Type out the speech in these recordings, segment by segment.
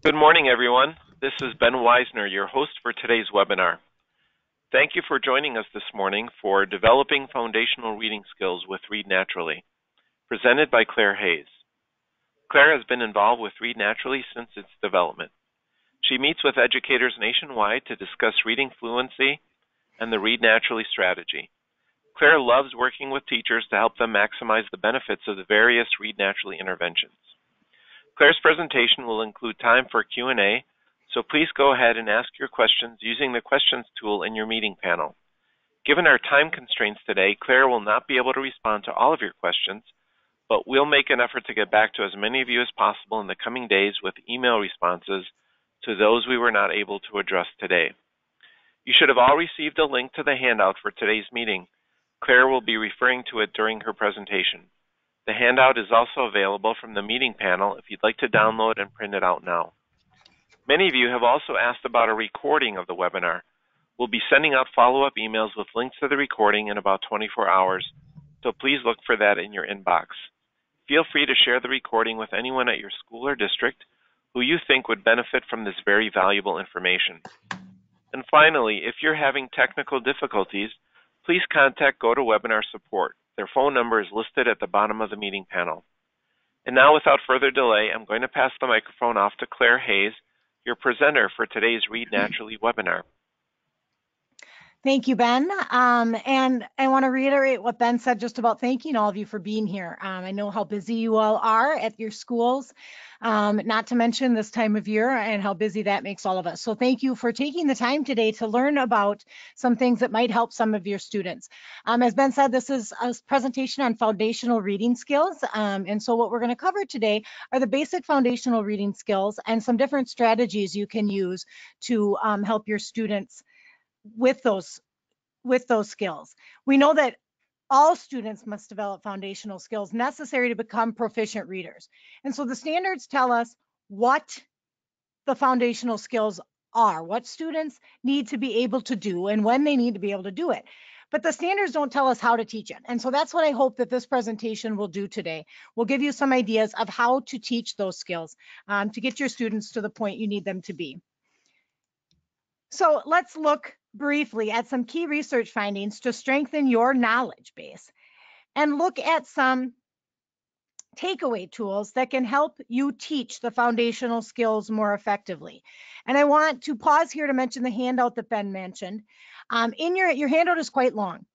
Good morning, everyone. This is Ben Weisner, your host for today's webinar. Thank you for joining us this morning for Developing Foundational Reading Skills with Read Naturally, presented by Claire Hayes. Claire has been involved with Read Naturally since its development. She meets with educators nationwide to discuss reading fluency and the Read Naturally strategy. Claire loves working with teachers to help them maximize the benefits of the various Read Naturally interventions. Claire's presentation will include time for Q&A, so please go ahead and ask your questions using the questions tool in your meeting panel. Given our time constraints today, Claire will not be able to respond to all of your questions, but we'll make an effort to get back to as many of you as possible in the coming days with email responses to those we were not able to address today. You should have all received a link to the handout for today's meeting. Claire will be referring to it during her presentation. The handout is also available from the meeting panel if you'd like to download and print it out now. Many of you have also asked about a recording of the webinar. We'll be sending out follow-up emails with links to the recording in about 24 hours, so please look for that in your inbox. Feel free to share the recording with anyone at your school or district who you think would benefit from this very valuable information. And finally, if you're having technical difficulties, please contact GoToWebinar support. Their phone number is listed at the bottom of the meeting panel. And now, without further delay, I'm going to pass the microphone off to Claire Hayes, your presenter for today's Read Naturally webinar. Thank you, Ben. And I want to reiterate what Ben said just about thanking all of you for being here. I know how busy you all are at your schools, not to mention this time of year and how busy that makes all of us. So thank you for taking the time today to learn about some things that might help some of your students. As Ben said, this is a presentation on foundational reading skills. And so what we're going to cover today are the basic foundational reading skills and some different strategies you can use to help your students with those skills. We know that all students must develop foundational skills necessary to become proficient readers. And so the standards tell us what the foundational skills are, what students need to be able to do and when they need to be able to do it. But the standards don't tell us how to teach it. And so that's what I hope that this presentation will do today. We'll give you some ideas of how to teach those skills to get your students to the point you need them to be. So let's look briefly at some key research findings to strengthen your knowledge base and look at some takeaway tools that can help you teach the foundational skills more effectively. And I want to pause here to mention the handout that Ben mentioned. Your handout is quite long.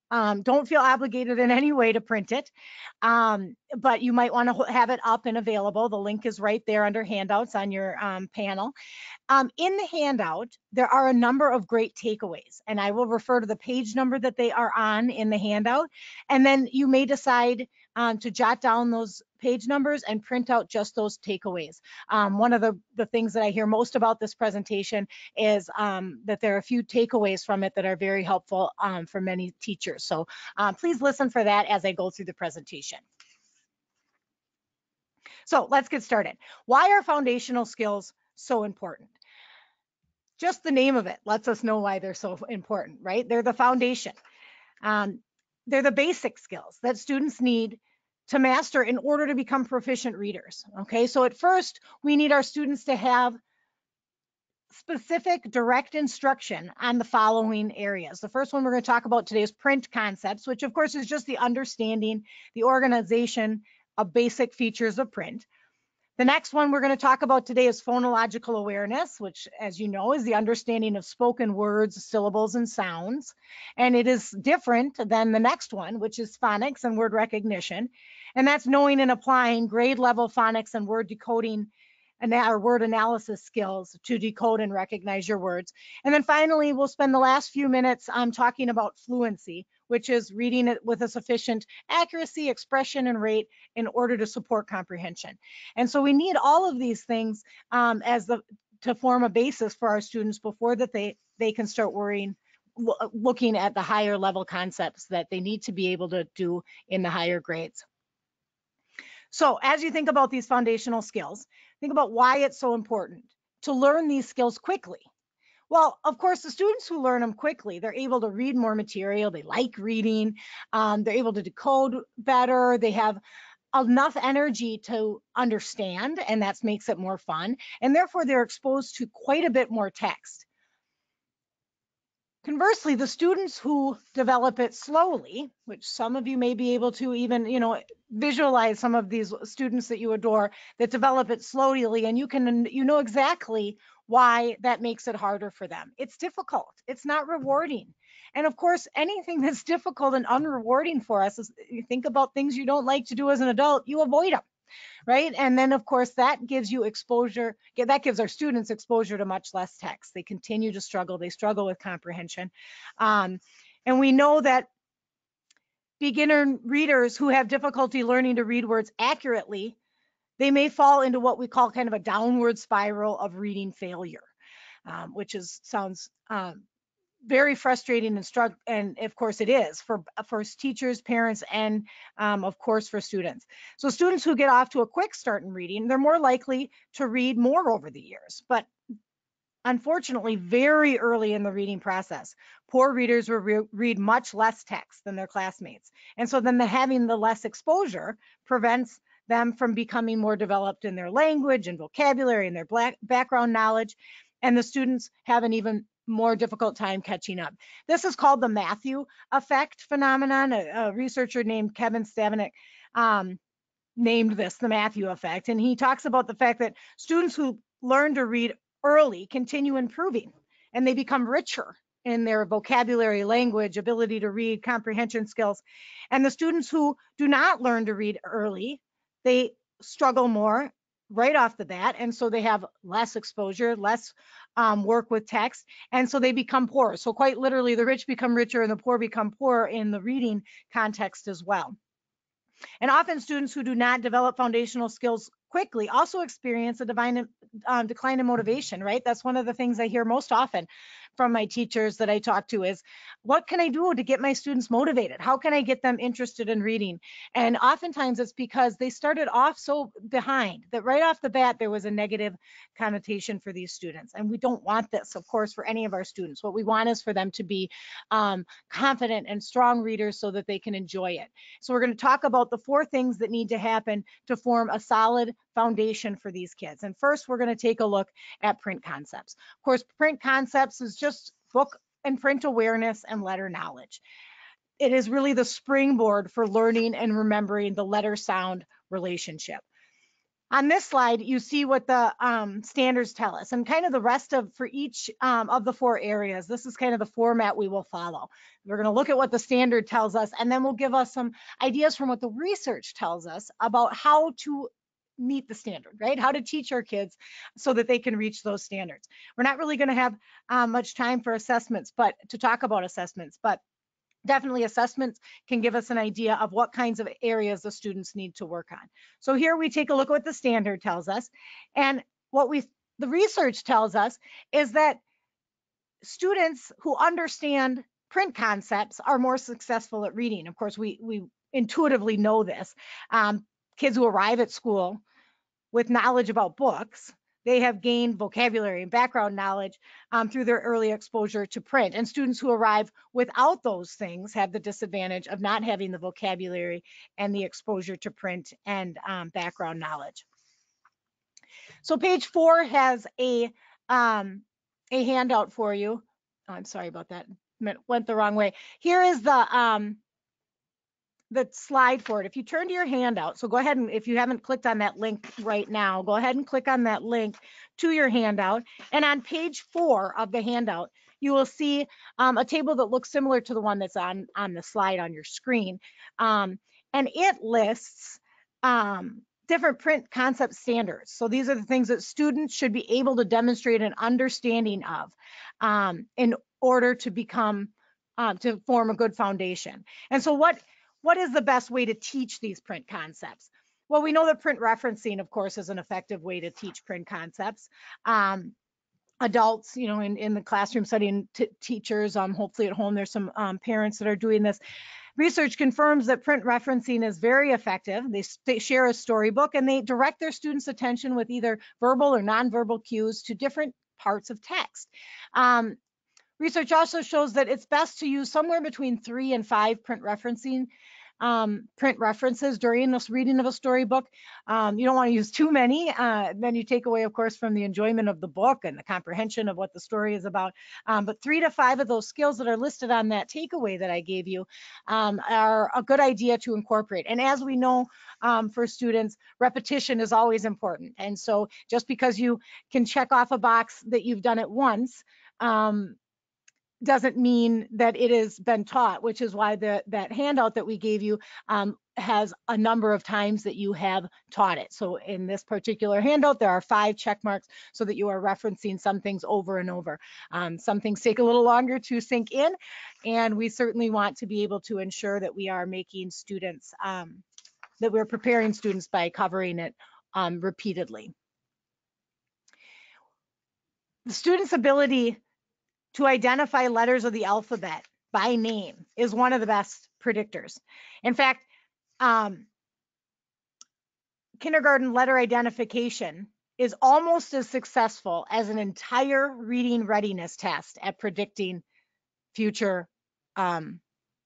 Don't feel obligated in any way to print it, but you might want to have it up and available. The link is right there under handouts on your panel. In the handout, there are a number of great takeaways, and I will refer to the page number that they are on in the handout, and then you may decide to jot down those page numbers and print out just those takeaways. One of the things that I hear most about this presentation is that there are a few takeaways from it that are very helpful for many teachers. So please listen for that as I go through the presentation. So let's get started. Why are foundational skills so important? Just the name of it lets us know why they're so important, right? They're the foundation. They're the basic skills that students need to master in order to become proficient readers, okay? So at first, we need our students to have specific direct instruction on the following areas. The first one we're going to talk about today is print concepts, which of course is just the understanding, the organization of basic features of print. The next one we're going to talk about today is phonological awareness, which, as you know, is the understanding of spoken words, syllables, and sounds. And it is different than the next one, which is phonics and word recognition. And that's knowing and applying grade level phonics and word decoding or word analysis skills to decode and recognize your words. And then finally, we'll spend the last few minutes talking about fluency, which is reading it with a sufficient accuracy, expression, and rate in order to support comprehension. And so we need all of these things to form a basis for our students before that they can start looking at the higher level concepts that they need to be able to do in the higher grades. So as you think about these foundational skills, think about why it's so important to learn these skills quickly. Well, of course, the students who learn them quickly, they're able to read more material, they like reading, they're able to decode better, they have enough energy to understand, and that makes it more fun. And therefore, they're exposed to quite a bit more text. Conversely, the students who develop it slowly, which some of you may be able to even, visualize some of these students that you adore that develop it slowly, and you know exactly why that makes it harder for them. It's difficult. It's not rewarding. And of course, anything that's difficult and unrewarding for us is, you think about things you don't like to do as an adult, you avoid them. Right? And then of course that gives you exposure, that gives our students exposure to much less text. They continue to struggle. They struggle with comprehension. And we know that beginner readers who have difficulty learning to read words accurately, they may fall into what we call kind of a downward spiral of reading failure, which sounds very frustrating and of course it is for teachers, parents, and of course for students. So students who get off to a quick start in reading, they're more likely to read more over the years. But unfortunately, very early in the reading process, poor readers will read much less text than their classmates. And so then having the less exposure prevents them from becoming more developed in their language and vocabulary and their background knowledge. And the students have an even more difficult time catching up. This is called the Matthew effect phenomenon. A researcher named Kevin Stavnik named this the Matthew effect. And he talks about the fact that students who learn to read early continue improving, and they become richer in their vocabulary, language, ability to read, comprehension skills. And the students who do not learn to read early, they struggle more right off the bat, and so they have less exposure, less work with text, and so they become poor. So quite literally, the rich become richer and the poor become poorer in the reading context as well. And often students who do not develop foundational skills quickly also experience a decline in motivation, right? That's one of the things I hear most often from my teachers that I talk to is, what can I do to get my students motivated? How can I get them interested in reading? And oftentimes it's because they started off so behind that right off the bat, there was a negative connotation for these students. And we don't want this, of course, for any of our students. What we want is for them to be confident and strong readers so that they can enjoy it. So we're going to talk about the 4 things that need to happen to form a solid foundation for these kids. And first, we're going to take a look at print concepts. Of course, print concepts is just book and print awareness and letter knowledge. It is really the springboard for learning and remembering the letter sound relationship. On this slide, you see what the standards tell us, and kind of the rest for each of the 4 areas. This is kind of the format we will follow. We're going to look at what the standard tells us, and then we'll give us some ideas from what the research tells us about how to meet the standard, right? How to teach our kids so that they can reach those standards. We're not really going to have much time for assessments, but to talk about assessments, but definitely assessments can give us an idea of what kinds of areas the students need to work on. So here we take a look at what the standard tells us, and what the research tells us is that students who understand print concepts are more successful at reading. Of course, we intuitively know this. Kids who arrive at school with knowledge about books, they have gained vocabulary and background knowledge through their early exposure to print. And students who arrive without those things have the disadvantage of not having the vocabulary and the exposure to print and background knowledge. So page 4 has a handout for you. Oh, I'm sorry about that. Went the wrong way. Here is the slide for it. If you turn to your handout, so go ahead and if you haven't clicked on that link right now, go ahead and click on that link to your handout. And on page 4 of the handout, you will see a table that looks similar to the one that's on the slide on your screen. And it lists different print concept standards. So these are the things that students should be able to demonstrate an understanding of in order to become, to form a good foundation. And so what is the best way to teach these print concepts? Well, we know that print referencing, of course, is an effective way to teach print concepts. Adults, in the classroom studying, teachers, hopefully at home, there's some parents that are doing this. Research confirms that print referencing is very effective. They share a storybook, and they direct their students' attention with either verbal or nonverbal cues to different parts of text. Research also shows that it's best to use somewhere between 3 and 5 print referencing print references during this reading of a storybook. You don't want to use too many. Then you take away, of course, from the enjoyment of the book and the comprehension of what the story is about. But 3 to 5 of those skills that are listed on that takeaway that I gave you are a good idea to incorporate. And as we know, for students, repetition is always important. And so just because you can check off a box that you've done it once, doesn't mean that it has been taught, which is why that handout that we gave you has a number of times that you have taught it. So in this particular handout, there are 5 check marks so that you are referencing some things over and over. Some things take a little longer to sink in, and we certainly want to be able to ensure that we are making students, that we're preparing students by covering it repeatedly. The student's ability to identify letters of the alphabet by name is one of the best predictors. In fact, kindergarten letter identification is almost as successful as an entire reading readiness test at predicting future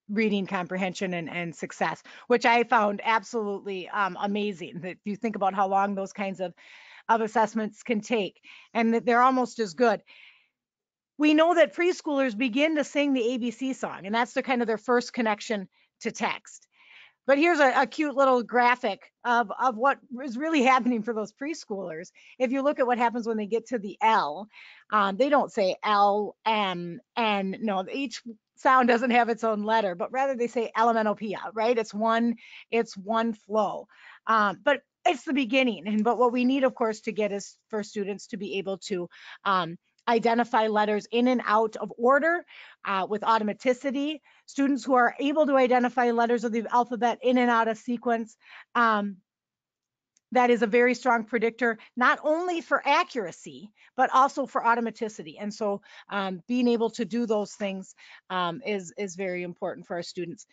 reading comprehension and success, which I found absolutely amazing. That you think about how long those kinds of assessments can take, and that they're almost as good. We know that preschoolers begin to sing the ABC song, and that's kind of their first connection to text. But here's a cute little graphic of what is really happening for those preschoolers. If you look at what happens when they get to the L, they don't say L, M, N. No, each sound doesn't have its own letter, but rather they say LMNOP, right? It's one flow. But it's the beginning. But what we need, of course, to get is for students to be able to identify letters in and out of order with automaticity. Students who are able to identify letters of the alphabet in and out of sequence, that is a very strong predictor, not only for accuracy, but also for automaticity. And so being able to do those things is very important for our students.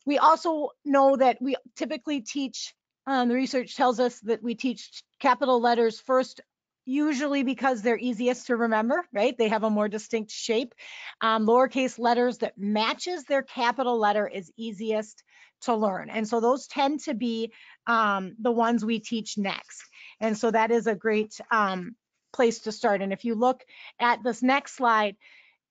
We also know that we typically teach, the research tells us that we teach capital letters first, usually because they're easiest to remember, right? They have a more distinct shape. Lowercase letters that matches their capital letter is easiest to learn. And so those tend to be the ones we teach next. And so that is a great place to start. And if you look at this next slide,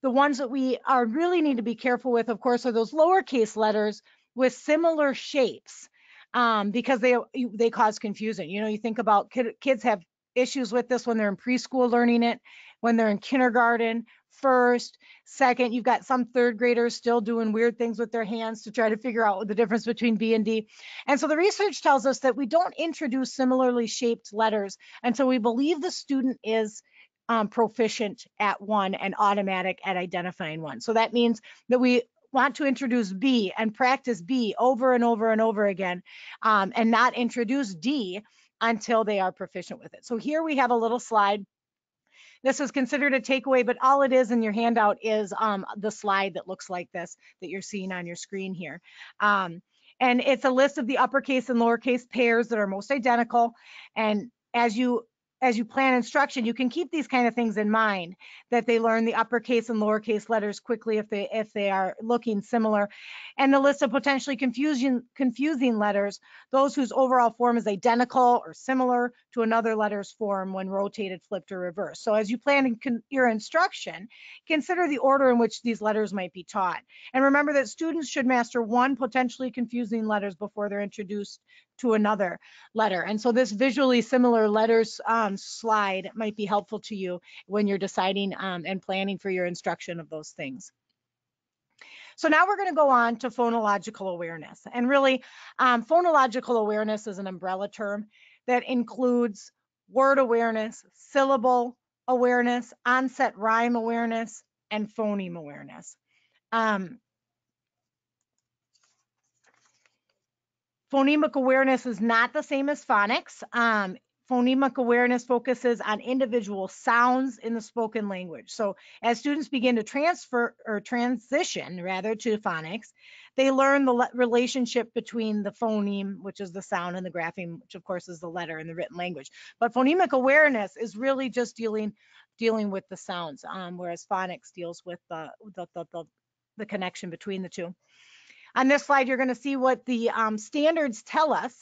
the ones that we really need to be careful with, of course, are those lowercase letters with similar shapes because they cause confusion. You know, you think about kids have issues with this when they're in preschool learning it, when they're in kindergarten, first, second. You've got some third graders still doing weird things with their hands to try to figure out the difference between B and D. And so the research tells us that we don't introduce similarly shaped letters until we believe the student is proficient at one and automatic at identifying one. So that means that we want to introduce B and practice B over and over and over again, and not introduce D until they are proficient with it. So here we have a little slide. This is considered a takeaway, but all it is in your handout is the slide that looks like this that you're seeing on your screen here. And it's a list of the uppercase and lowercase pairs that are most identical. And as you plan instruction, you can keep these kind of things in mind, that they learn the uppercase and lowercase letters quickly if they are looking similar. And the list of potentially confusing letters, those whose overall form is identical or similar to another letter's form when rotated, flipped, or reversed. So as you plan your instruction, consider the order in which these letters might be taught. And remember that students should master one potentially confusing letters before they're introduced to another letter. And so this visually similar letters slide might be helpful to you when you're deciding and planning for your instruction of those things. So now we're going to go on to phonological awareness. And really, phonological awareness is an umbrella term that includes word awareness, syllable awareness, onset rhyme awareness, and phoneme awareness. Phonemic awareness is not the same as phonics. Phonemic awareness focuses on individual sounds in the spoken language. So as students begin to transition to phonics, they learn the relationship between the phoneme, which is the sound, and the grapheme, which of course is the letter in the written language. But phonemic awareness is really just dealing with the sounds, whereas phonics deals with the connection between the two. On this slide, you're going to see what the standards tell us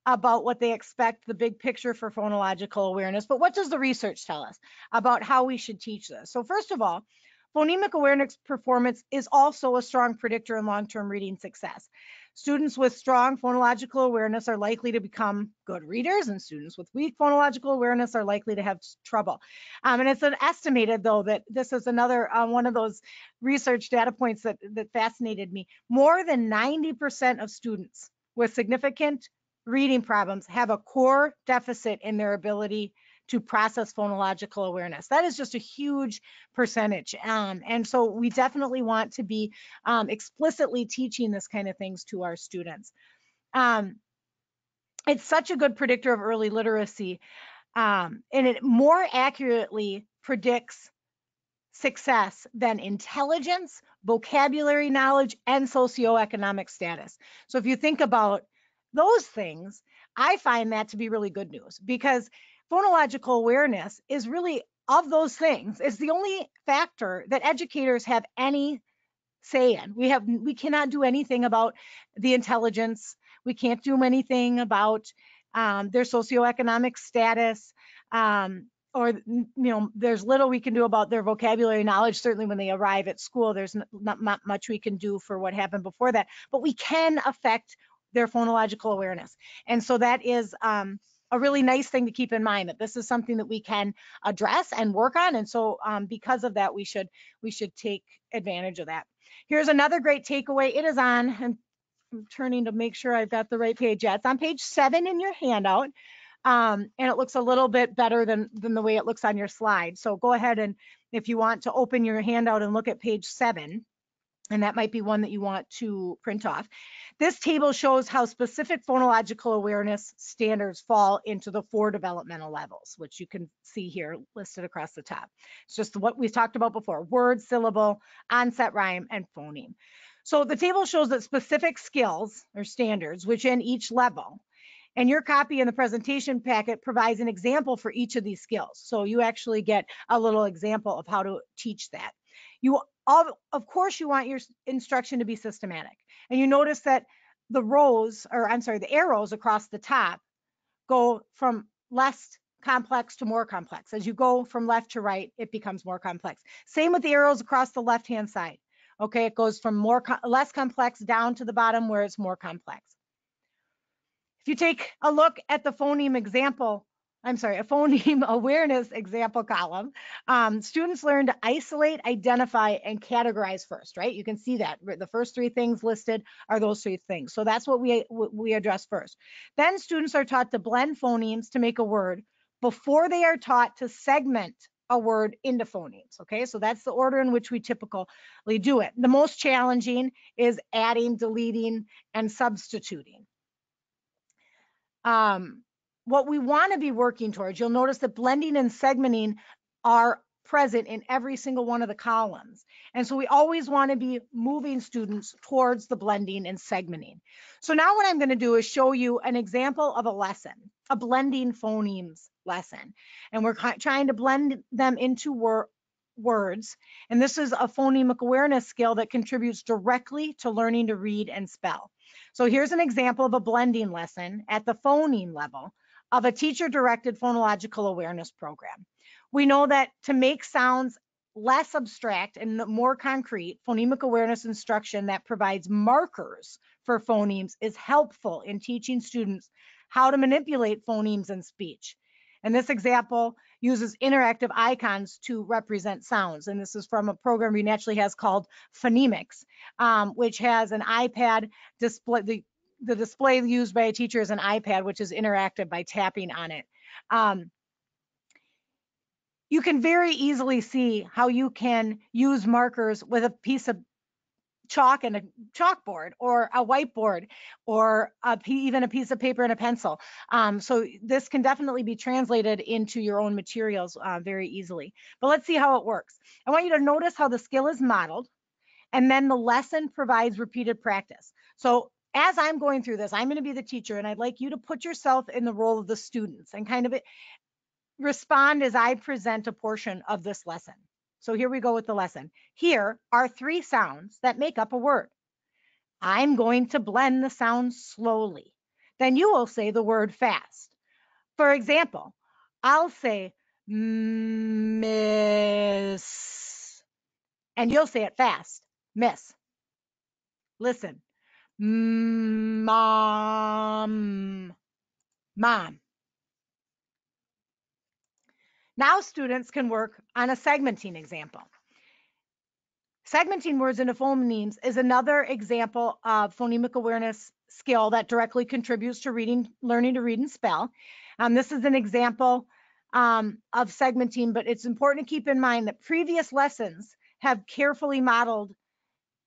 about what they expect, the big picture for phonological awareness. But what does the research tell us about how we should teach this? So first of all, phonemic awareness performance is also a strong predictor in long-term reading success. Students with strong phonological awareness are likely to become good readers, and students with weak phonological awareness are likely to have trouble. And it's estimated, though, that this is another one of those research data points that fascinated me. More than 90% of students with significant reading problems have a core deficit in their ability to process phonological awareness. That is just a huge percentage. And so we definitely want to be explicitly teaching this kind of things to our students. It's such a good predictor of early literacy, and it more accurately predicts success than intelligence, vocabulary knowledge, and socioeconomic status. So if you think about those things, I find that to be really good news, because phonological awareness is really, of those things, is the only factor that educators have any say in. We cannot do anything about the intelligence. We can't do anything about their socioeconomic status. Or, there's little we can do about their vocabulary knowledge. Certainly when they arrive at school, there's not much we can do for what happened before that, but we can affect their phonological awareness. And so that is a really nice thing to keep in mind, that this is something that we can address and work on. And so because of that, we should take advantage of that. Here's another great takeaway. It is on, and I'm turning to make sure I've got the right page. Yeah, it's on page 7 in your handout. And it looks a little bit better than the way it looks on your slide. So go ahead, and if you want to open your handout and look at page 7, and that might be one that you want to print off. This table shows how specific phonological awareness standards fall into the 4 developmental levels, which you can see here listed across the top. It's just what we talked about before: word, syllable, onset rhyme, and phoneme. So the table shows that specific skills or standards within each level, and your copy in the presentation packet provides an example for each of these skills. So you actually get a little example of how to teach that. Of course, you want your instruction to be systematic. And you notice that the arrows across the top go from less complex to more complex. As you go from left to right, it becomes more complex. Same with the arrows across the left-hand side. Okay, it goes from less complex down to the bottom where it's more complex. If you take a look at the phoneme awareness example column, students learn to isolate, identify, and categorize first, right? You can see that the first 3 things listed are those 3 things. So that's what we address first. Then students are taught to blend phonemes to make a word before they are taught to segment a word into phonemes, okay? So that's the order in which we typically do it. The most challenging is adding, deleting, and substituting. What we want to be working towards, you'll notice that blending and segmenting are present in every single one of the columns. And so we always want to be moving students towards the blending and segmenting. So now what I'm going to do is show you an example of a lesson, a blending phonemes lesson. And we're trying to blend them into words. And this is a phonemic awareness skill that contributes directly to learning to read and spell. So here's an example of a blending lesson at the phoneme level of a teacher-directed phonological awareness program. We know that to make sounds less abstract and more concrete, phonemic awareness instruction that provides markers for phonemes is helpful in teaching students how to manipulate phonemes in speech. And this example uses interactive icons to represent sounds. And this is from a program we naturally has called Funēmics, which has an iPad display. The display used by a teacher is an iPad, which is interactive by tapping on it. You can very easily see how you can use markers with a piece of chalk and a chalkboard or a whiteboard or even a piece of paper and a pencil. So this can definitely be translated into your own materials very easily. But let's see how it works. I want you to notice how the skill is modeled, and then the lesson provides repeated practice. So as I'm going through this, I'm going to be the teacher, and I'd like you to put yourself in the role of the students and kind of respond as I present a portion of this lesson. So here we go with the lesson. Here are 3 sounds that make up a word. I'm going to blend the sound slowly. Then you will say the word fast. For example, I'll say miss, and you'll say it fast, miss. Listen, mom, mom. Now students can work on a segmenting example. Segmenting words into phonemes is another example of phonemic awareness skill that directly contributes to learning to read and spell. This is an example of segmenting, but it's important to keep in mind that previous lessons have carefully modeled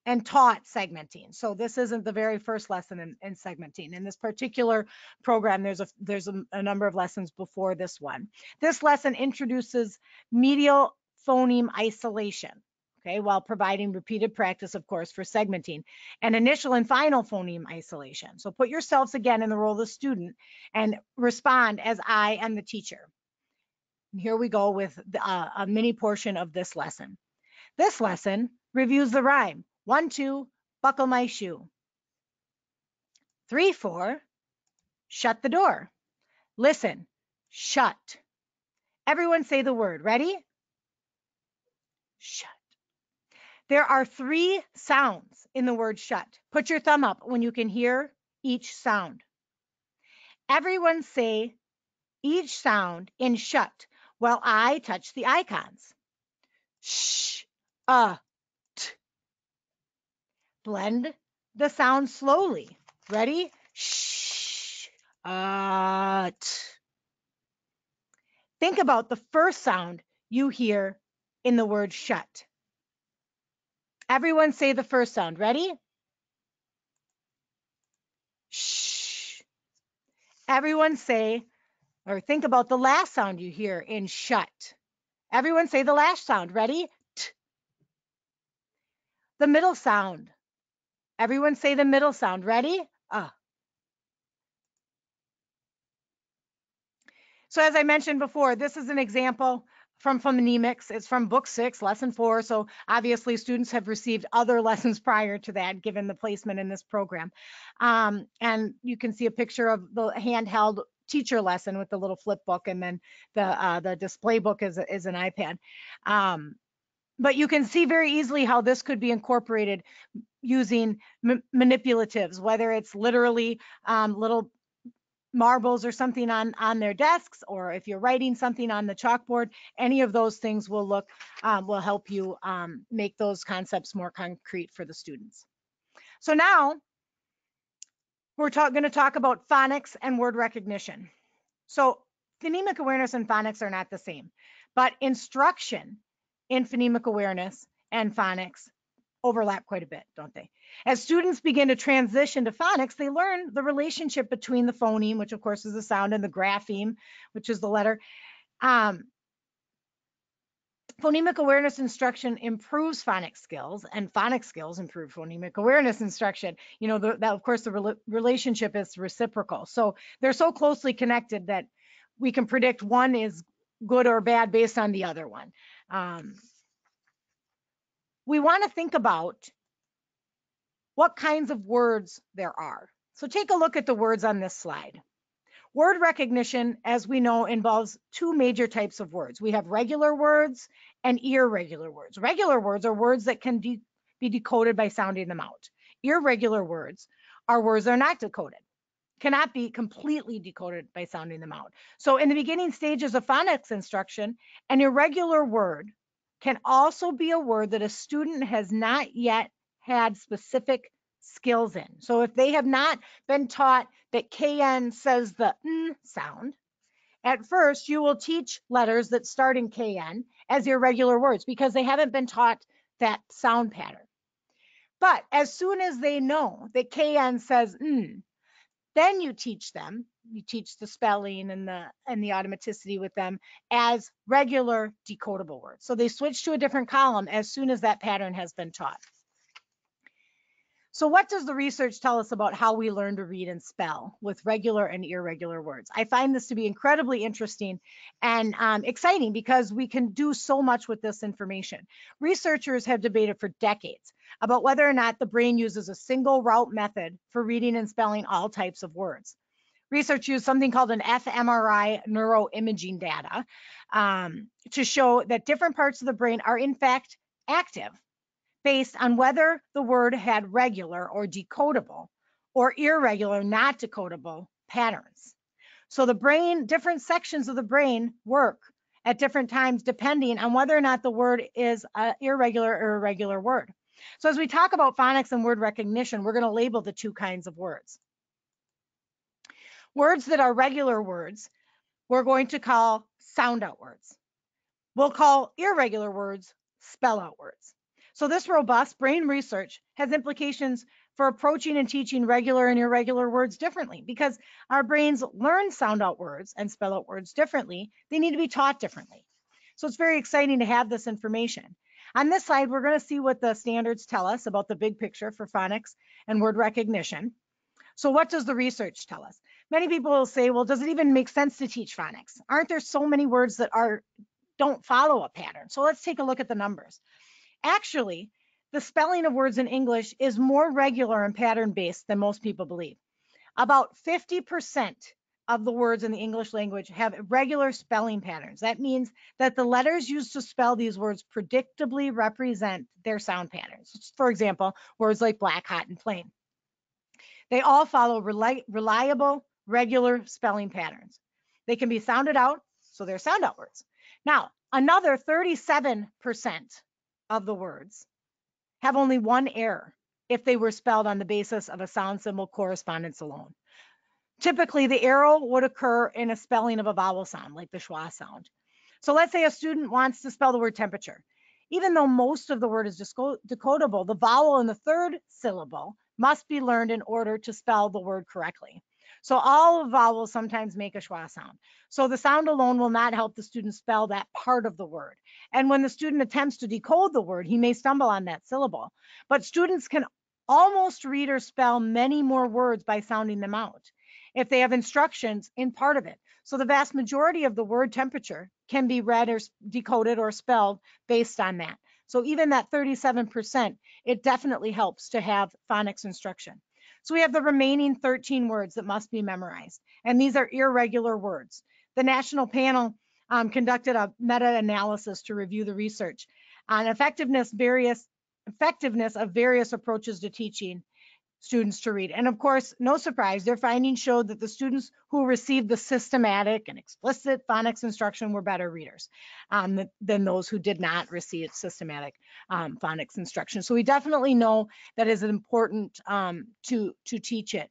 and taught segmenting. So this isn't the very first lesson in segmenting. In this particular program, there's a number of lessons before this one. This lesson introduces medial phoneme isolation, okay, while providing repeated practice, of course, for segmenting, and initial and final phoneme isolation. So put yourselves again in the role of the student and respond as I am the teacher. And here we go with a mini portion of this lesson. This lesson reviews the rhyme. 1, 2, buckle my shoe. 3, 4, shut the door. Listen, shut. Everyone say the word. Ready? Shut. There are 3 sounds in the word shut. Put your thumb up when you can hear each sound. Everyone say each sound in shut while I touch the icons. Sh, t. Blend the sound slowly. Ready? Sh, t. Think about the first sound you hear in the word shut. Everyone say the first sound. Ready? Shh. Everyone say, or think about the last sound you hear in shut. Everyone say the last sound. Ready? T. The middle sound. Everyone say the middle sound. Ready? So as I mentioned before, this is an example from Funēmics. It's from book 6, lesson 4. So obviously students have received other lessons prior to that, given the placement in this program. And you can see a picture of the handheld teacher lesson with the little flip book, and then the display book is an iPad. But you can see very easily how this could be incorporated using manipulatives, whether it's literally little marbles or something on their desks, or if you're writing something on the chalkboard. Any of those things will help you make those concepts more concrete for the students. So now we're going to talk about phonics and word recognition. So phonemic awareness and phonics are not the same, but instruction in phonemic awareness and phonics overlap quite a bit, don't they? As students begin to transition to phonics, they learn the relationship between the phoneme, which of course is the sound, and the grapheme, which is the letter. Phonemic awareness instruction improves phonics skills, and phonics skills improve phonemic awareness instruction. You know, that of course the relationship is reciprocal. So they're so closely connected that we can predict one is good or bad based on the other one. We want to think about what kinds of words there are. So take a look at the words on this slide. Word recognition, as we know, involves 2 major types of words. We have regular words and irregular words. Regular words are words that can be decoded by sounding them out. Irregular words are words that are not decoded, cannot be completely decoded by sounding them out. So in the beginning stages of phonics instruction, an irregular word can also be a word that a student has not yet had specific skills in. So if they have not been taught that KN says the N sound, at first you will teach letters that start in KN as irregular words because they haven't been taught that sound pattern. But as soon as they know that KN says N, then you teach the spelling and the automaticity with them as regular decodable words. So they switch to a different column as soon as that pattern has been taught. So what does the research tell us about how we learn to read and spell with regular and irregular words? I find this to be incredibly interesting and exciting because we can do so much with this information. Researchers have debated for decades about whether or not the brain uses a single route method for reading and spelling all types of words. Research used something called an fMRI neuroimaging data to show that different parts of the brain are in fact active based on whether the word had regular or decodable or irregular, not decodable patterns. So the brain, different sections of the brain work at different times depending on whether or not the word is an irregular or irregular word. So as we talk about phonics and word recognition, we're going to label the two kinds of words. Words that are regular words, we're going to call sound out words. We'll call irregular words spell out words. So this robust brain research has implications for approaching and teaching regular and irregular words differently because our brains learn sound out words and spell out words differently. They need to be taught differently. So it's very exciting to have this information. On this slide, we're going to see what the standards tell us about the big picture for phonics and word recognition. So what does the research tell us? Many people will say, well, does it even make sense to teach phonics? Aren't there so many words that don't follow a pattern? So let's take a look at the numbers. Actually, the spelling of words in English is more regular and pattern-based than most people believe. About 50% of the words in the English language have regular spelling patterns. That means that the letters used to spell these words predictably represent their sound patterns. For example, words like black, hot, and plain. They all follow reliable, regular spelling patterns. They can be sounded out, so they're sound out words. Now, another 37% of the words have only one error if they were spelled on the basis of a sound symbol correspondence alone. Typically, the error would occur in a spelling of a vowel sound, like the schwa sound. So let's say a student wants to spell the word temperature. Even though most of the word is decodable, the vowel in the third syllable must be learned in order to spell the word correctly. So all vowels sometimes make a schwa sound. So the sound alone will not help the student spell that part of the word. And when the student attempts to decode the word, he may stumble on that syllable. But students can almost read or spell many more words by sounding them out if they have instructions in part of it. So the vast majority of the word temperature can be read or decoded or spelled based on that. So even that 37%, it definitely helps to have phonics instruction. So we have the remaining 13 words that must be memorized, and these are irregular words. The national panel conducted a meta-analysis to review the research on effectiveness of various approaches to teaching students to read. And of course, no surprise, their findings showed that the students who received the systematic and explicit phonics instruction were better readers than those who did not receive systematic phonics instruction. So we definitely know that is important to teach it.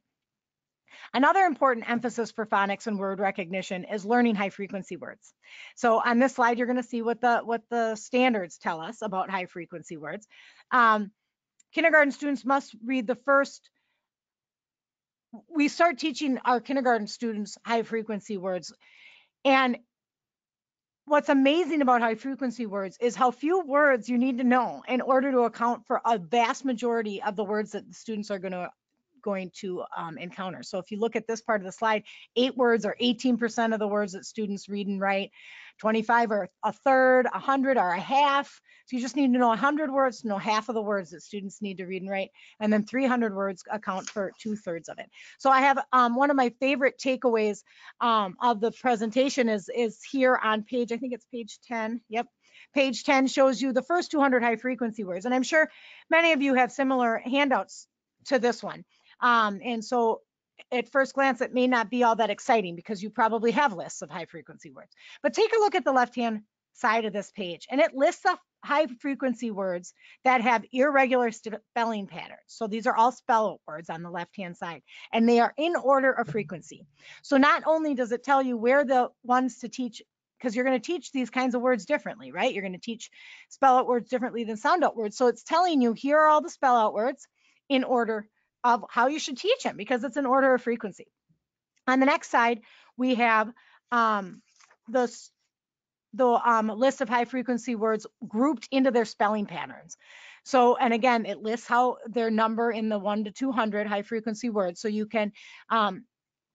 Another important emphasis for phonics and word recognition is learning high frequency words. So on this slide, you're going to see what the standards tell us about high frequency words. Kindergarten students must read we start teaching our kindergarten students high frequency words. And what's amazing about high frequency words is how few words you need to know in order to account for a vast majority of the words that the students are going to encounter. So if you look at this part of the slide, 8 words are 18% of the words that students read and write, 25 are a third, 100 are a half. So you just need to know 100 words to know half of the words that students need to read and write, and then 300 words account for 2/3 of it. So I have one of my favorite takeaways of the presentation is here on page, I think it's page 10. Yep. Page 10 shows you the first 200 high frequency words. And I'm sure many of you have similar handouts to this one. And so at first glance, it may not be all that exciting because you probably have lists of high frequency words. But take a look at the left-hand side of this page, and it lists the high frequency words that have irregular spelling patterns. So these are all spell words on the left-hand side, and they are in order of frequency. So not only does it tell you where the ones to teach, because you're going to teach these kinds of words differently, right? You're going to teach spell out words differently than sound out words. So it's telling you here are all the spell out words in order of how you should teach them because it's an order of frequency. On the next side, we have the list of high frequency words grouped into their spelling patterns. So, and again, it lists how their number in the 1 to 200 high frequency words. So you can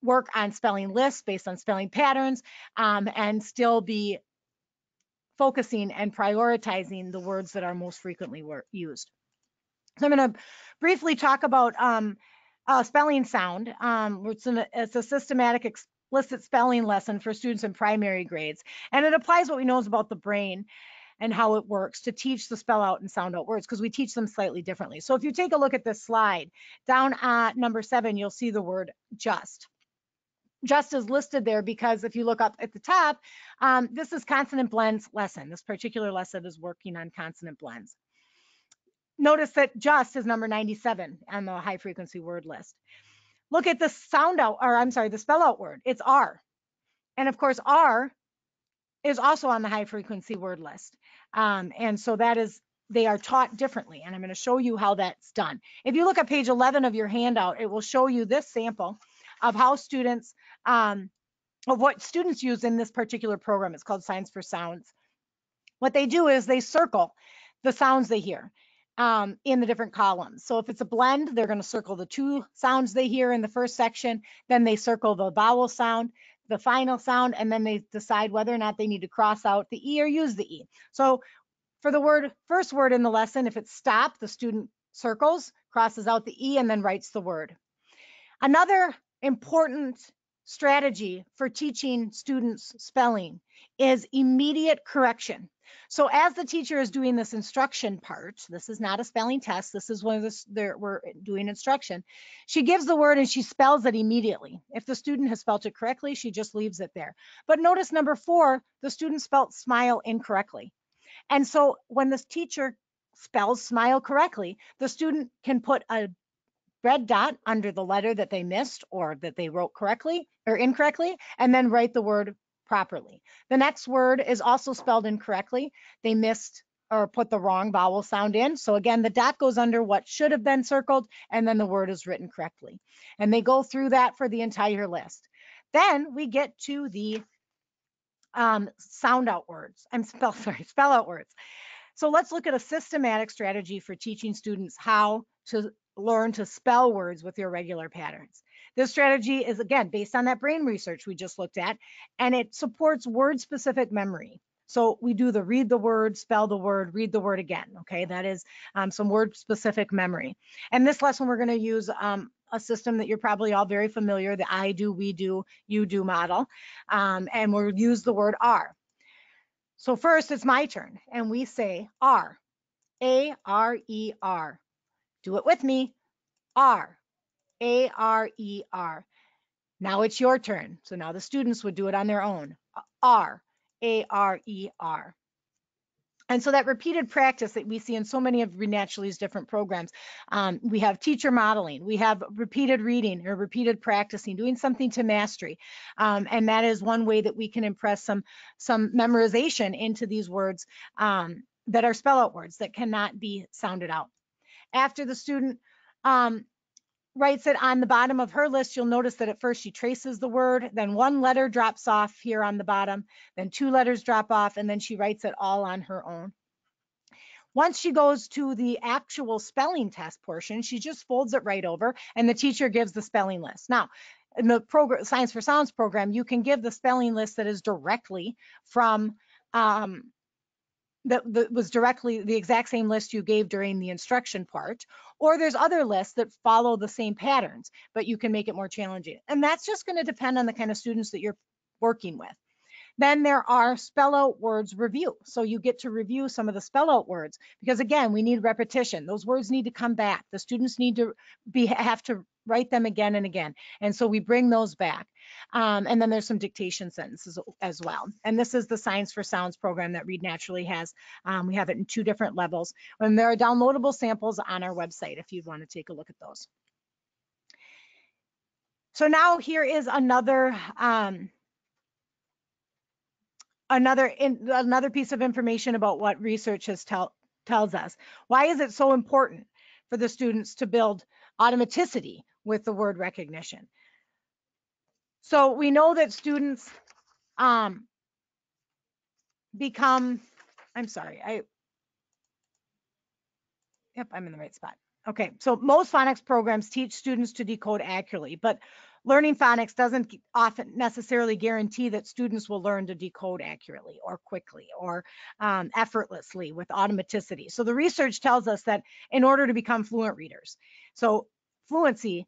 work on spelling lists based on spelling patterns and still be focusing and prioritizing the words that are most frequently used. So I'm going to briefly talk about spelling sound. It's a systematic explicit spelling lesson for students in primary grades, and it applies what we know about the brain and how it works to teach the spell out and sound out words, because we teach them slightly differently. So if you take a look at this slide, down at number 7, you'll see the word just. Just is listed there because if you look up at the top, this is consonant blends lesson. This particular lesson is working on consonant blends. Notice that just is number 97 on the high frequency word list. Look at the sound out, or I'm sorry, the spell out word. It's R. And of course, R is also on the high frequency word list. And so that is, they are taught differently. And I'm going to show you how that's done. If you look at page 11 of your handout, it will show you this sample of how students, of what students use in this particular program. It's called Science for Sounds. What they do is they circle the sounds they hear in the different columns. So if it's a blend, they're going to circle the 2 sounds they hear in the first section. Then they circle the vowel sound, the final sound, and then they decide whether or not they need to cross out the E or use the E. So for the first word in the lesson, if it's stop, the student circles, crosses out the E, and then writes the word. Another important strategy for teaching students spelling is immediate correction. So as the teacher is doing this instruction part, this is not a spelling test, this is one of we're doing instruction. She gives the word and she spells it immediately. If the student has spelled it correctly, she just leaves it there. But notice number 4, the student spelled smile incorrectly. And so when the teacher spells smile correctly, the student can put a red dot under the letter that they missed or that they wrote correctly or incorrectly, and then write the word properly. The next word is also spelled incorrectly. They missed or put the wrong vowel sound in. So again, the dot goes under what should have been circled, and then the word is written correctly. And they go through that for the entire list. Then we get to the spell out words. So let's look at a systematic strategy for teaching students how to learn to spell words with irregular patterns. This strategy is, again, based on that brain research we just looked at, and it supports word-specific memory. So we do the read the word, spell the word, read the word again, okay? That is some word-specific memory. And this lesson, we're gonna use a system that you're probably all very familiar, the I do, we do, you do model, and we'll use the word are. So first, it's my turn, and we say R, A-R-E-R. Do it with me, R, A-R-E-R. Now it's your turn. So now the students would do it on their own, R, A-R-E-R. And so that repeated practice that we see in so many of Renaturally's different programs, we have teacher modeling, we have repeated reading or repeated practicing, doing something to mastery. And that is one way that we can impress some memorization into these words that are spell out words that cannot be sounded out. After the student writes it on the bottom of her list, you'll notice that at first she traces the word, then 1 letter drops off here on the bottom, then 2 letters drop off, and then she writes it all on her own. Once she goes to the actual spelling test portion, she just folds it right over, and the teacher gives the spelling list. Now, in the Science for Sounds program, you can give the spelling list that is directly from that was directly the exact same list you gave during the instruction part, or there's other lists that follow the same patterns, but you can make it more challenging. And that's just going to depend on the kind of students that you're working with. Then there are spell out words review. So you get to review some of the spell out words because, again, we need repetition. Those words need to come back. The students need to have to write them again and again. And so we bring those back. And then there's some dictation sentences as well. And this is the Science for Sounds program that Read Naturally has. We have it in 2 different levels. And there are downloadable samples on our website if you want to take a look at those. So now here is another piece of information about what research tells us. Why is it so important for the students to build automaticity with the word recognition? So we know that students become, I'm sorry, Yep, I'm in the right spot. Okay, so most phonics programs teach students to decode accurately, but learning phonics doesn't often necessarily guarantee that students will learn to decode accurately or quickly or effortlessly with automaticity. So the research tells us that in order to become fluent readers, so fluency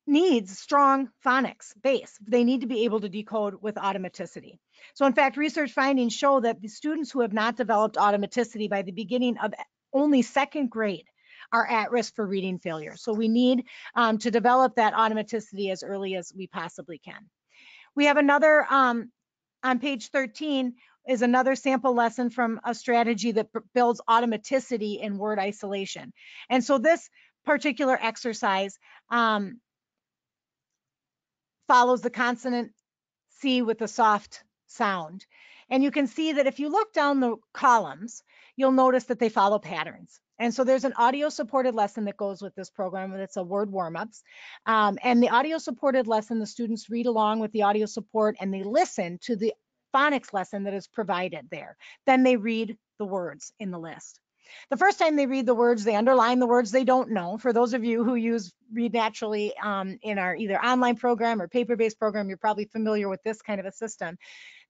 needs strong phonics base. They need to be able to decode with automaticity. So in fact, research findings show that the students who have not developed automaticity by the beginning of only second grade are at risk for reading failure. So we need to develop that automaticity as early as we possibly can. We have another, on page 13, is another sample lesson from a strategy that builds automaticity in word isolation. And so this particular exercise follows the consonant C with a soft sound. And you can see that if you look down the columns, you'll notice that they follow patterns. And so there's an audio supported lesson that goes with this program, and it's a word warm-ups. And the audio supported lesson, the students read along with the audio support and they listen to the phonics lesson that is provided there. Then they read the words in the list. The first time they read the words, they underline the words they don't know. For those of you who use Read Naturally in our either online program or paper-based program, you're probably familiar with this kind of a system.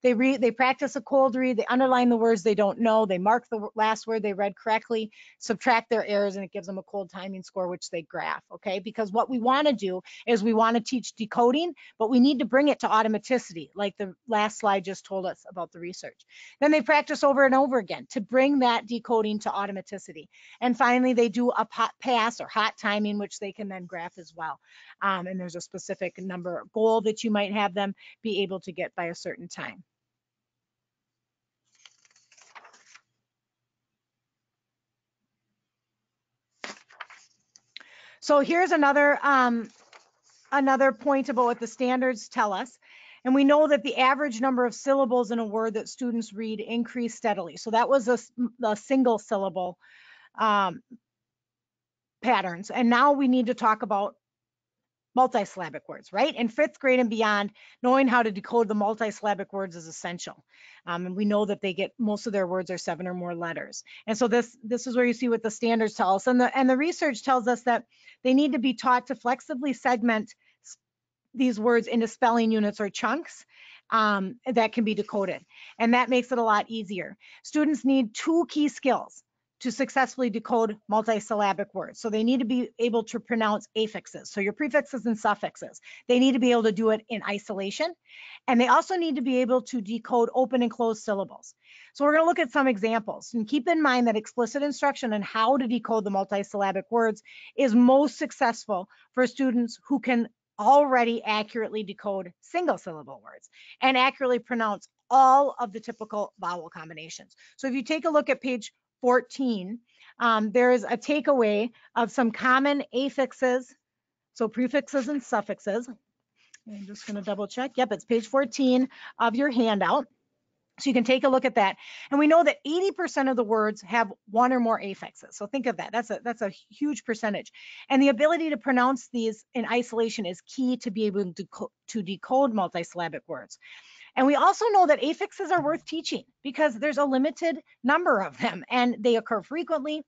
They practice a cold read, they underline the words they don't know, they mark the last word they read correctly, subtract their errors, and it gives them a cold timing score, which they graph, okay? Because what we want to do is we want to teach decoding, but we need to bring it to automaticity, like the last slide just told us about the research. Then they practice over and over again to bring that decoding to automaticity. And finally, they do a pass or hot timing, which they can then graph as well. And there's a specific number goal that you might have them be able to get by a certain time. So here's another point about what the standards tell us. And we know that the average number of syllables in a word that students read increase steadily. So that was a single syllable patterns. And now we need to talk about multisyllabic words, right? In fifth grade and beyond, knowing how to decode the multisyllabic words is essential. And we know that they get, most of their words are 7 or more letters. And so this is where you see what the standards tell us. And the research tells us that they need to be taught to flexibly segment these words into spelling units or chunks that can be decoded. And that makes it a lot easier. Students need 2 key skills to successfully decode multisyllabic words. So they need to be able to pronounce affixes, so your prefixes and suffixes. They need to be able to do it in isolation. And they also need to be able to decode open and closed syllables. So we're going to look at some examples. And keep in mind that explicit instruction on how to decode the multisyllabic words is most successful for students who can already accurately decode single syllable words and accurately pronounce all of the typical vowel combinations. So if you take a look at page 14, there is a takeaway of some common affixes, so prefixes and suffixes. I'm just going to double check. Yep, it's page 14 of your handout. So you can take a look at that. And we know that 80% of the words have 1 or more affixes. So think of that. That's a huge percentage. And the ability to pronounce these in isolation is key to be able to decode multisyllabic words. And we also know that affixes are worth teaching because there's a limited number of them and they occur frequently.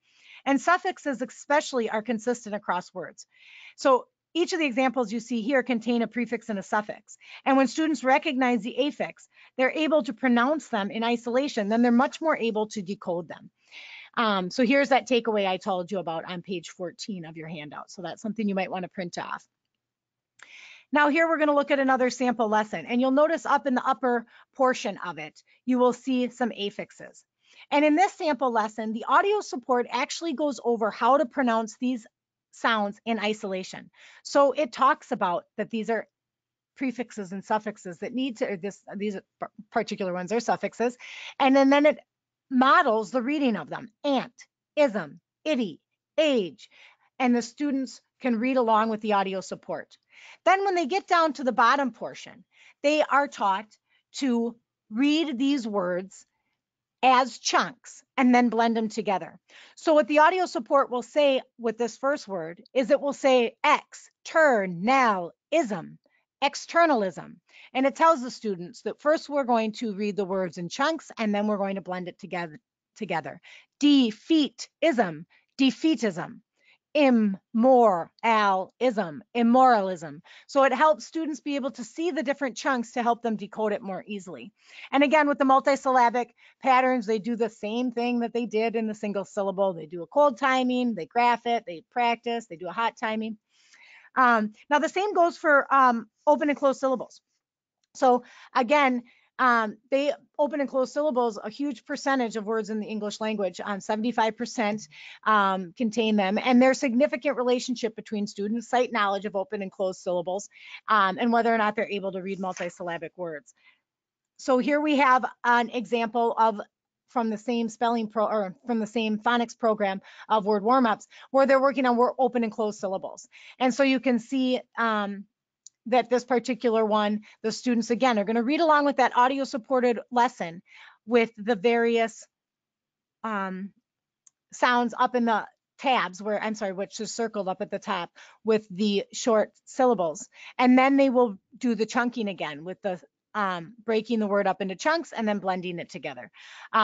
And suffixes especially are consistent across words. So each of the examples you see here contain a prefix and a suffix. And when students recognize the affix, they're able to pronounce them in isolation, then they're much more able to decode them. So here's that takeaway I told you about on page 14 of your handout. So that's something you might want to print off. Now here we're going to look at another sample lesson, and you'll notice up in the upper portion of it, you will see some affixes. And in this sample lesson, the audio support actually goes over how to pronounce these sounds in isolation. So it talks about that these are prefixes and suffixes that need to, these particular ones are suffixes, and then it models the reading of them: ant, ism, itty, age, and the students can read along with the audio support. Then when they get down to the bottom portion, they are taught to read these words as chunks and then blend them together. So what the audio support will say with this first word is it will say externalism, externalism. And it tells the students that first we're going to read the words in chunks and then we're going to blend it together. Defeatism, defeatism, immoralism. So it helps students be able to see the different chunks to help them decode it more easily. And again, with the multisyllabic patterns, they do the same thing that they did in the single syllable. They do a cold timing, they graph it, they practice, they do a hot timing. Now the same goes for open and closed syllables. So again, they open and closed syllables, a huge percentage of words in the English language, 75% contain them, and there's significant relationship between students' sight knowledge of open and closed syllables and whether or not they're able to read multisyllabic words. So here we have an example of from the same from the same phonics program of word warm-ups where they're working on open and closed syllables. And so you can see that this particular one, the students, again, are going to read along with that audio supported lesson with the various sounds up in the tabs where, I'm sorry, which is circled up at the top with the short syllables. And then they will do the chunking again with the breaking the word up into chunks and then blending it together.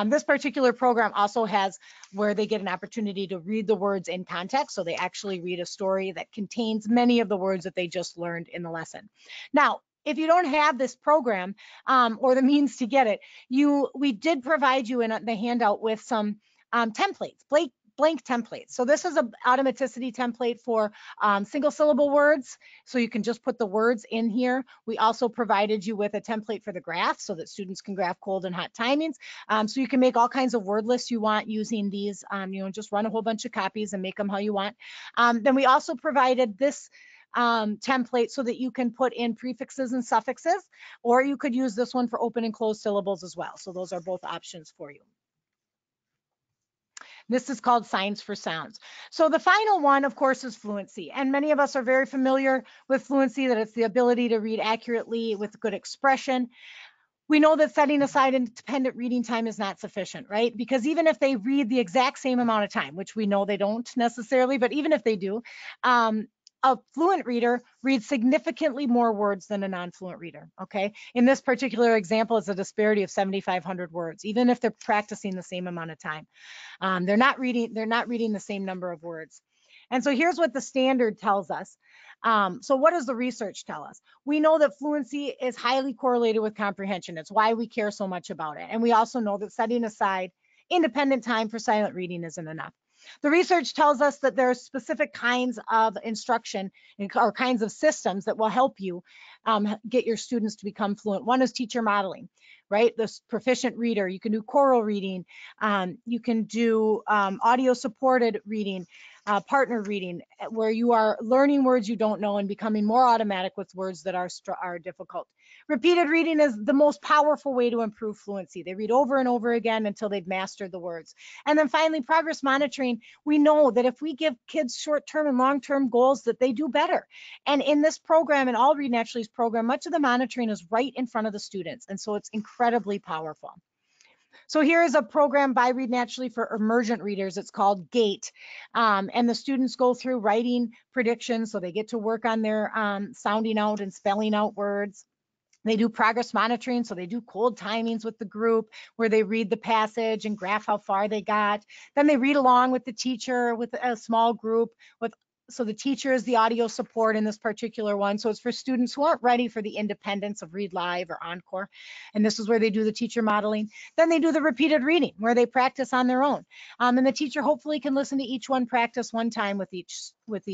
This particular program also has where they get an opportunity to read the words in context. So they actually read a story that contains many of the words that they just learned in the lesson. Now, if you don't have this program or the means to get it, we did provide you in the handout with some templates, blank templates. So this is an automaticity template for single syllable words. So you can just put the words in here. We also provided you with a template for the graph so that students can graph cold and hot timings. So you can make all kinds of word lists you want using these, just run a whole bunch of copies and make them how you want. Then we also provided this template so that you can put in prefixes and suffixes, or you could use this one for open and closed syllables as well. So those are both options for you. This is called Signs for Sounds. So the final one, of course, is fluency. And many of us are very familiar with fluency, that it's the ability to read accurately with good expression. We know that setting aside independent reading time is not sufficient, right? Because even if they read the exact same amount of time, which we know they don't necessarily, but even if they do, a fluent reader reads significantly more words than a non-fluent reader, okay? In this particular example, it's a disparity of 7,500 words, even if they're practicing the same amount of time. They're not reading the same number of words. And so here's what the standard tells us. So what does the research tell us? We know that fluency is highly correlated with comprehension. It's why we care so much about it. And we also know that setting aside independent time for silent reading isn't enough. The research tells us that there are specific kinds of instruction or kinds of systems that will help you get your students to become fluent. One is teacher modeling, right? This proficient reader. You can do choral reading. You can do audio supported reading, partner reading, where you are learning words you don't know and becoming more automatic with words that are difficult. Repeated reading is the most powerful way to improve fluency. They read over and over again until they've mastered the words. And then finally, progress monitoring. We know that if we give kids short-term and long-term goals, that they do better. And in this program, and all Read Naturally's program, much of the monitoring is right in front of the students. And so it's incredibly powerful. So here is a program by Read Naturally for emergent readers. It's called GATE. And the students go through writing predictions. So they get to work on their sounding out and spelling out words. They do progress monitoring, so they do cold timings with the group where they read the passage and graph how far they got. Then they read along with the teacher with a small group. So the teacher is the audio support in this particular one. So it's for students who aren't ready for the independence of Read Live or Encore. And this is where they do the teacher modeling. Then they do the repeated reading where they practice on their own. And the teacher hopefully can listen to each one practice one time with each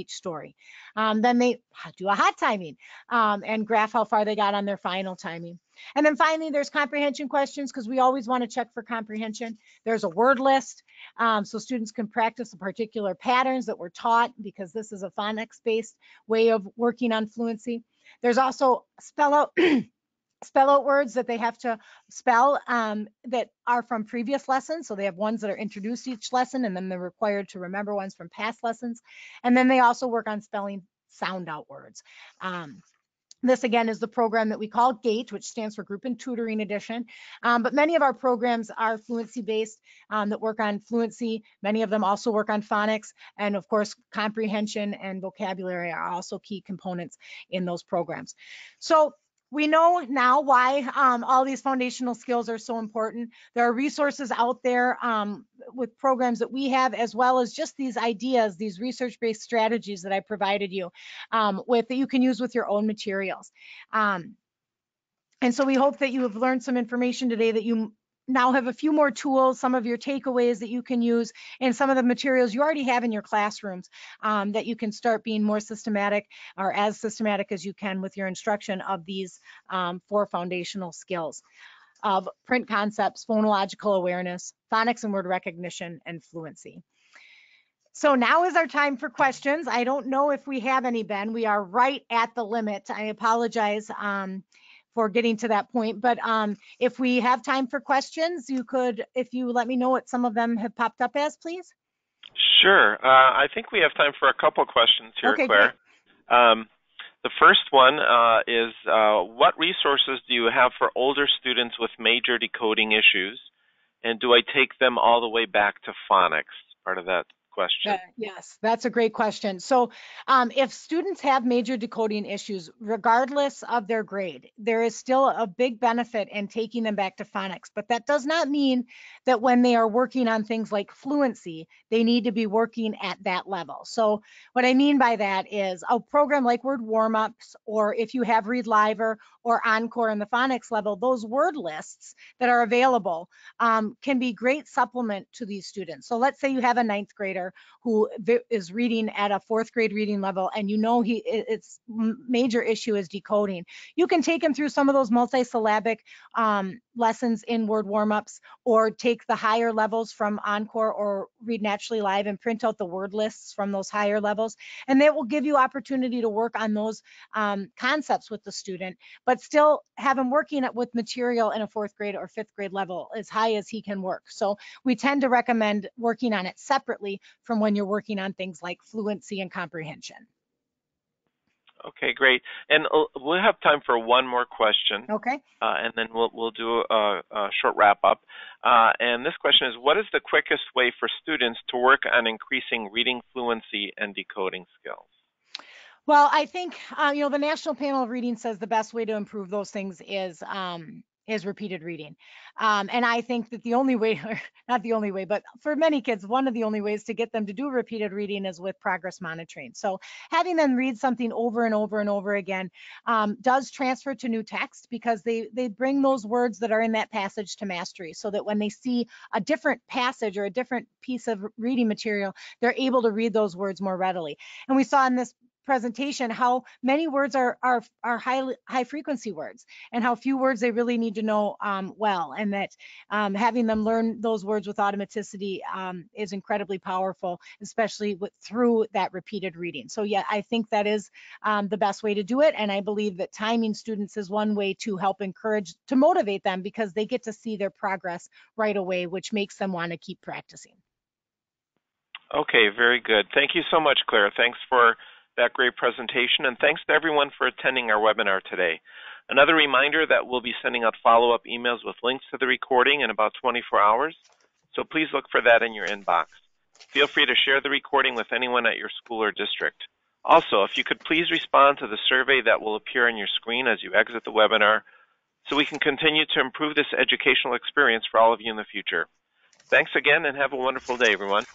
story. Then they do a hot timing and graph how far they got on their final timing. And then finally, there's comprehension questions because we always want to check for comprehension. There's a word list so students can practice the particular patterns that were taught because this is a phonics-based way of working on fluency. There's also spell out words that they have to spell that are from previous lessons. So they have ones that are introduced each lesson, and then they're required to remember ones from past lessons. And then they also work on spelling sound out words. This again is the program that we call GATE, which stands for Group and Tutoring Edition. But many of our programs are fluency based that work on fluency. Many of them also work on phonics. And of course, comprehension and vocabulary are also key components in those programs. So we know now why all these foundational skills are so important. There are resources out there with programs that we have, as well as just these ideas, these research-based strategies that I provided you with that you can use with your own materials. And so we hope that you have learned some information today, that you now have a few more tools, some of your takeaways that you can use, and some of the materials you already have in your classrooms that you can start being more systematic, or as systematic as you can, with your instruction of these 4 foundational skills of print concepts, phonological awareness, phonics and word recognition, and fluency. So now is our time for questions. I don't know if we have any, Ben. We are right at the limit. I apologize for getting to that point, but if we have time for questions, you could, if you let me know what some of them have popped up as, please. Sure. I think we have time for a couple questions here, Okay, Claire. The first one is, what resources do you have for older students with major decoding issues, and do I take them all the way back to phonics? Part of that question. Yes, that's a great question. So if students have major decoding issues, regardless of their grade, there is still a big benefit in taking them back to phonics. But that does not mean that when they are working on things like fluency, they need to be working at that level. So what I mean by that is a program like Word Warm-Ups, or if you have Read Liver or Encore in the phonics level, those word lists that are available can be great supplement to these students. So let's say you have a 9th grader who is reading at a 4th grade reading level, and you know its major issue is decoding. You can take him through some of those multisyllabic lessons in Word Warm-Ups, or take the higher levels from Encore or Read Naturally Live and print out the word lists from those higher levels. And that will give you opportunity to work on those concepts with the student, but still have him working with material in a 4th grade or 5th grade level as high as he can work. So we tend to recommend working on it separately from when you're working on things like fluency and comprehension. Okay, great. And we'll have time for one more question. Okay. And then we'll do a short wrap up. And this question is, what is the quickest way for students to work on increasing reading fluency and decoding skills? Well, I think, the National Panel of Reading says the best way to improve those things is repeated reading. And I think that the only way, or not the only way, but for many kids, one of the only ways to get them to do repeated reading is with progress monitoring. So having them read something over and over and over again does transfer to new text, because they bring those words that are in that passage to mastery, so that when they see a different passage or a different piece of reading material, they're able to read those words more readily. And we saw in this presentation how many words are high frequency words, and how few words they really need to know well, and that having them learn those words with automaticity is incredibly powerful, especially through that repeated reading. So yeah, I think that is the best way to do it, and I believe that timing students is one way to help encourage, to motivate them, because they get to see their progress right away, which makes them want to keep practicing. Okay, very good. Thank you so much, Claire. Thanks for that great presentation, and thanks to everyone for attending our webinar today. Another reminder that we'll be sending out follow-up emails with links to the recording in about 24 hours, so please look for that in your inbox. Feel free to share the recording with anyone at your school or district. Also, if you could please respond to the survey that will appear on your screen as you exit the webinar, so we can continue to improve this educational experience for all of you in the future. Thanks again, and have a wonderful day, everyone.